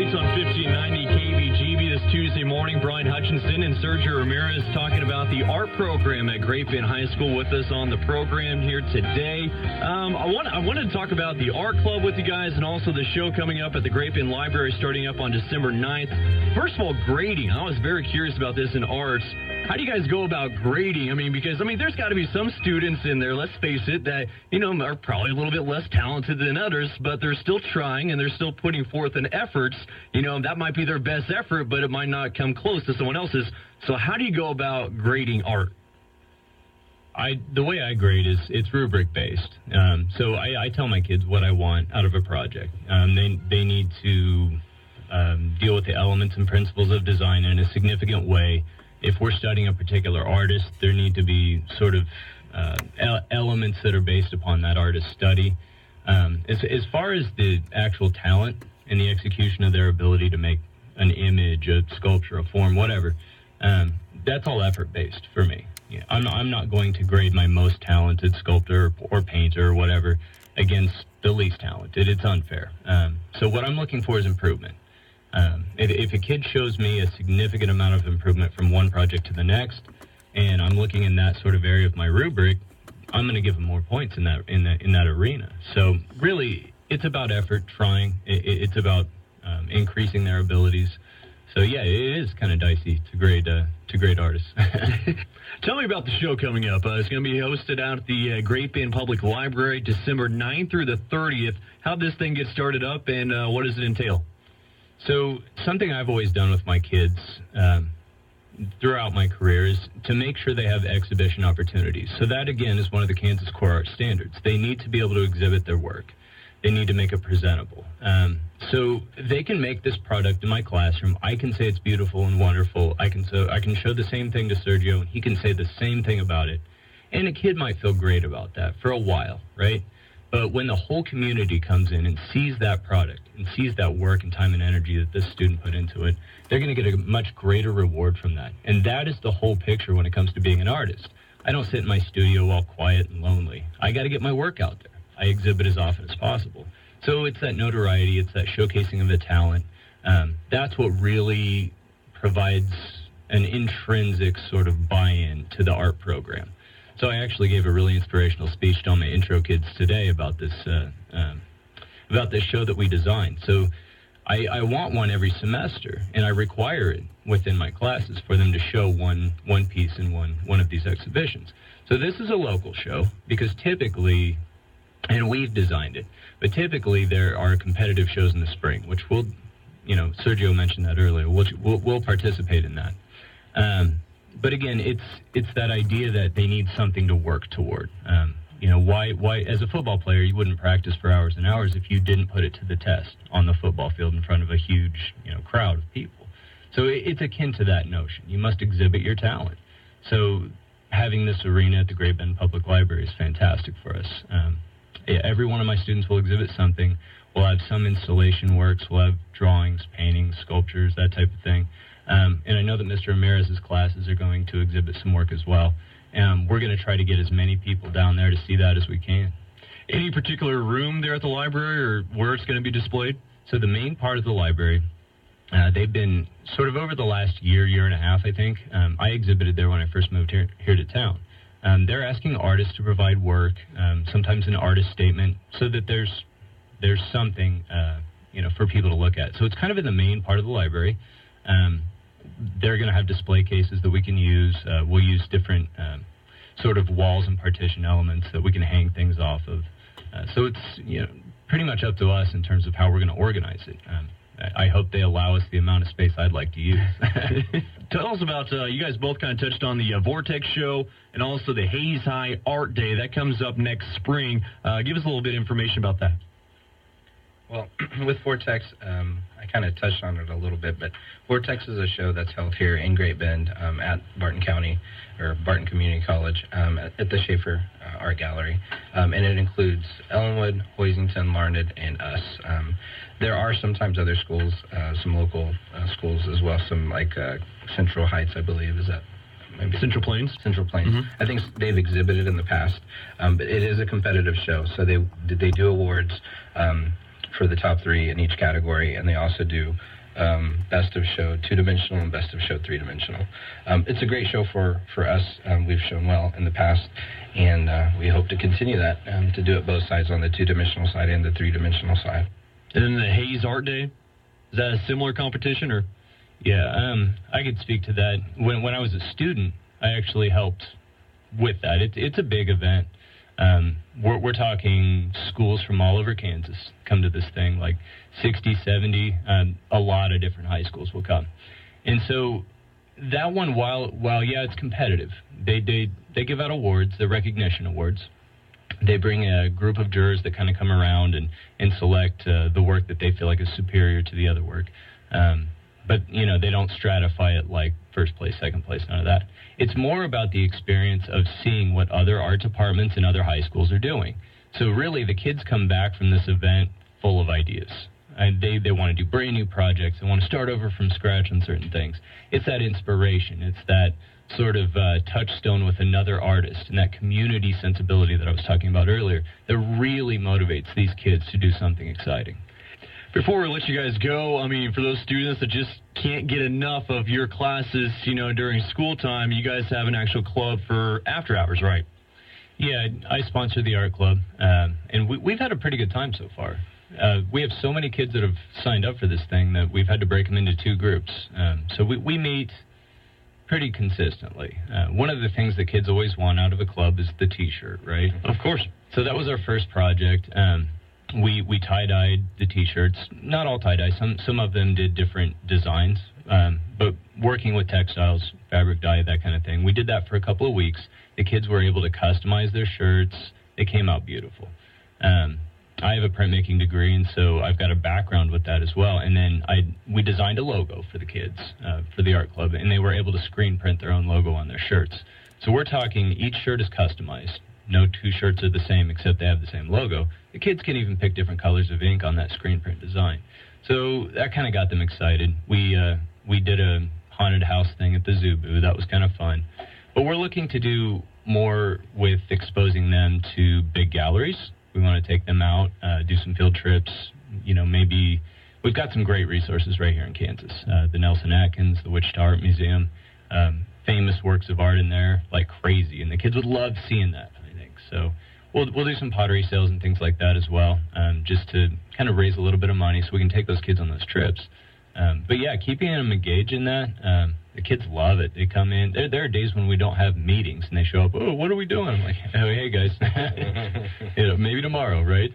Streets on 1590 KBGB this Tuesday morning. Brian Hutchinson and Sergio Ramirez talking about the art program at Great Bend High School with us on the program here today. I wanted to talk about the art club with you guys and also the show coming up at the Great Bend Library starting up on December 9th. First of all, grading. I was very curious about this in arts. How do you guys go about grading? Because there's got to be some students in there, let's face it, that, are probably a little bit less talented than others, but they're still trying and they're still putting forth an efforts. That might be their best effort, but it might not come close to someone else's. So how do you go about grading art? The way I grade is it's rubric based. So I tell my kids what I want out of a project. They need to deal with the elements and principles of design in a significant way. If we're studying a particular artist, there need to be sort of elements that are based upon that artist's study. As far as the actual talent and the execution of their ability to make an image, a sculpture, a form, whatever, that's all effort-based for me. Yeah, I'm not going to grade my most talented sculptor or painter or whatever against the least talented. It's unfair. So what I'm looking for is improvement. If a kid shows me a significant amount of improvement from one project to the next, and I'm looking in that sort of area of my rubric, I'm going to give them more points in that arena. So really, it's about effort, trying. It's about increasing their abilities. So yeah, it is kind of dicey to grade artists. Tell me about the show coming up. It's going to be hosted out at the Great Bend Public Library, December 9th through the 30th. How'd this thing get started up, and what does it entail? So something I've always done with my kids throughout my career is to make sure they have exhibition opportunities. So that, again, is one of the Kansas Core Art Standards. They need to be able to exhibit their work. They need to make it presentable. So they can make this product in my classroom. I can say it's beautiful and wonderful. I can show the same thing to Sergio, and he can say the same thing about it. And a kid might feel great about that for a while, right? But when the whole community comes in and sees that product and sees that work and time and energy that this student put into it, they're going to get a much greater reward from that. And that is the whole picture when it comes to being an artist. I don't sit in my studio all quiet and lonely. I got to get my work out there. I exhibit as often as possible. So it's that notoriety, it's that showcasing of the talent. That's what really provides an intrinsic sort of buy-in to the art program. So I actually gave a really inspirational speech to all my intro kids today about this show that we designed. So I want one every semester, and I require it within my classes for them to show one piece in one of these exhibitions. So this is a local show because typically, and we've designed it, but typically there are competitive shows in the spring, which will, Sergio mentioned that earlier. We'll participate in that. But again, it's that idea that they need something to work toward. Why as a football player you wouldn't practice for hours and hours if you didn't put it to the test on the football field in front of a huge crowd of people. So it's akin to that notion. You must exhibit your talent. So having this arena at the Great Bend Public Library is fantastic for us. Every one of my students will exhibit something. We'll have some installation works. We'll have drawings, paintings, sculptures, that type of thing. And I know that Mr. Ramirez's classes are going to exhibit some work as well. We're going to try to get as many people down there to see that as we can. Any particular room there at the library or where it's going to be displayed? So the main part of the library, they've been sort of over the last year and a half, I think. I exhibited there when I first moved here to town. They're asking artists to provide work, sometimes an artist statement, so that there's something, for people to look at. So it's kind of in the main part of the library. They're going to have display cases that we can use. We'll use different sort of walls and partition elements that we can hang things off of. So it's pretty much up to us in terms of how we're going to organize it. I hope they allow us the amount of space I'd like to use. Tell us about, you guys both kind of touched on the Vortex show and also the Hayes High Art Day. That comes up next spring. Give us a little bit of information about that. Well, with Vortex, I kind of touched on it a little bit, but Vortex is a show that's held here in Great Bend at Barton County, or Barton Community College, at the Schaefer Art Gallery. And it includes Ellenwood, Hoisington, Larned, and us. There are sometimes other schools, some local schools as well, some like Central Heights, I believe. Is that maybe Central Plains? Central Plains. Mm-hmm. I think they've exhibited in the past, but it is a competitive show, so they do awards for the top 3 in each category, and they also do best of show 2-dimensional and best of show 3-dimensional. It's a great show for us. We've shown well in the past, and we hope to continue that, to do it both sides, on the 2-dimensional side and the 3-dimensional side. And then the Hayes Art Day, is that a similar competition, or? Yeah, I could speak to that. When I was a student, I actually helped with that. It's a big event. We're talking schools from all over Kansas come to this thing, like 60, 70, a lot of different high schools will come. And so that one, while yeah, it's competitive, they give out awards, the recognition awards. They bring a group of jurors that kind of come around and select the work that they feel like is superior to the other work. But, they don't stratify it like first place, second place, none of that. It's more about the experience of seeing what other art departments and other high schools are doing. So really, the kids come back from this event full of ideas. And they want to do brand new projects. They want to start over from scratch on certain things. It's that inspiration. It's that sort of touchstone with another artist and that community sensibility that I was talking about earlier that really motivates these kids to do something exciting. Before we let you guys go, I mean, for those students that just can't get enough of your classes, during school time, you guys have an actual club for after hours, right? Yeah, I sponsor the art club, and we've had a pretty good time so far. We have so many kids that have signed up for this thing that we've had to break them into 2 groups. So we meet pretty consistently. One of the things that kids always want out of a club is the T-shirt, right? Of course. So that was our first project. We tie-dyed the T-shirts. Not all tie-dye. Some of them did different designs, but working with textiles, fabric dye, that kind of thing. We did that for a couple of weeks. The kids were able to customize their shirts. They came out beautiful. I have a printmaking degree, and so I've got a background with that as well. And then we designed a logo for the kids, for the art club, and they were able to screen print their own logo on their shirts. So we're talking each shirt is customized. No 2 shirts are the same except they have the same logo. The kids can even pick different colors of ink on that screen print design. So that kind of got them excited. We did a haunted house thing at the Zoo booth. That was kind of fun. But we're looking to do more with exposing them to big galleries. We want to take them out, do some field trips. Maybe we've got some great resources right here in Kansas. The Nelson Atkins, the Wichita Art Museum, famous works of art in there like crazy. And the kids would love seeing that, I think. So we'll do some pottery sales and things like that as well, just to kind of raise a little bit of money so we can take those kids on those trips. But yeah, keeping them engaged in that, the kids love it. They come in. There are days when we don't have meetings, and they show up, oh, what are we doing? I'm like, oh, hey, guys. Maybe tomorrow, right?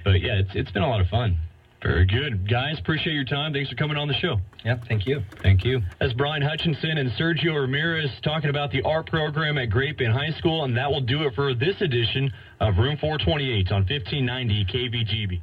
But yeah, it's been a lot of fun. Very good. Guys, appreciate your time. Thanks for coming on the show. Yeah, thank you. Thank you. That's Brian Hutchinson and Sergio Ramirez talking about the art program at Great Bend High School, and that will do it for this edition of Room 428 on 1590 KVGB.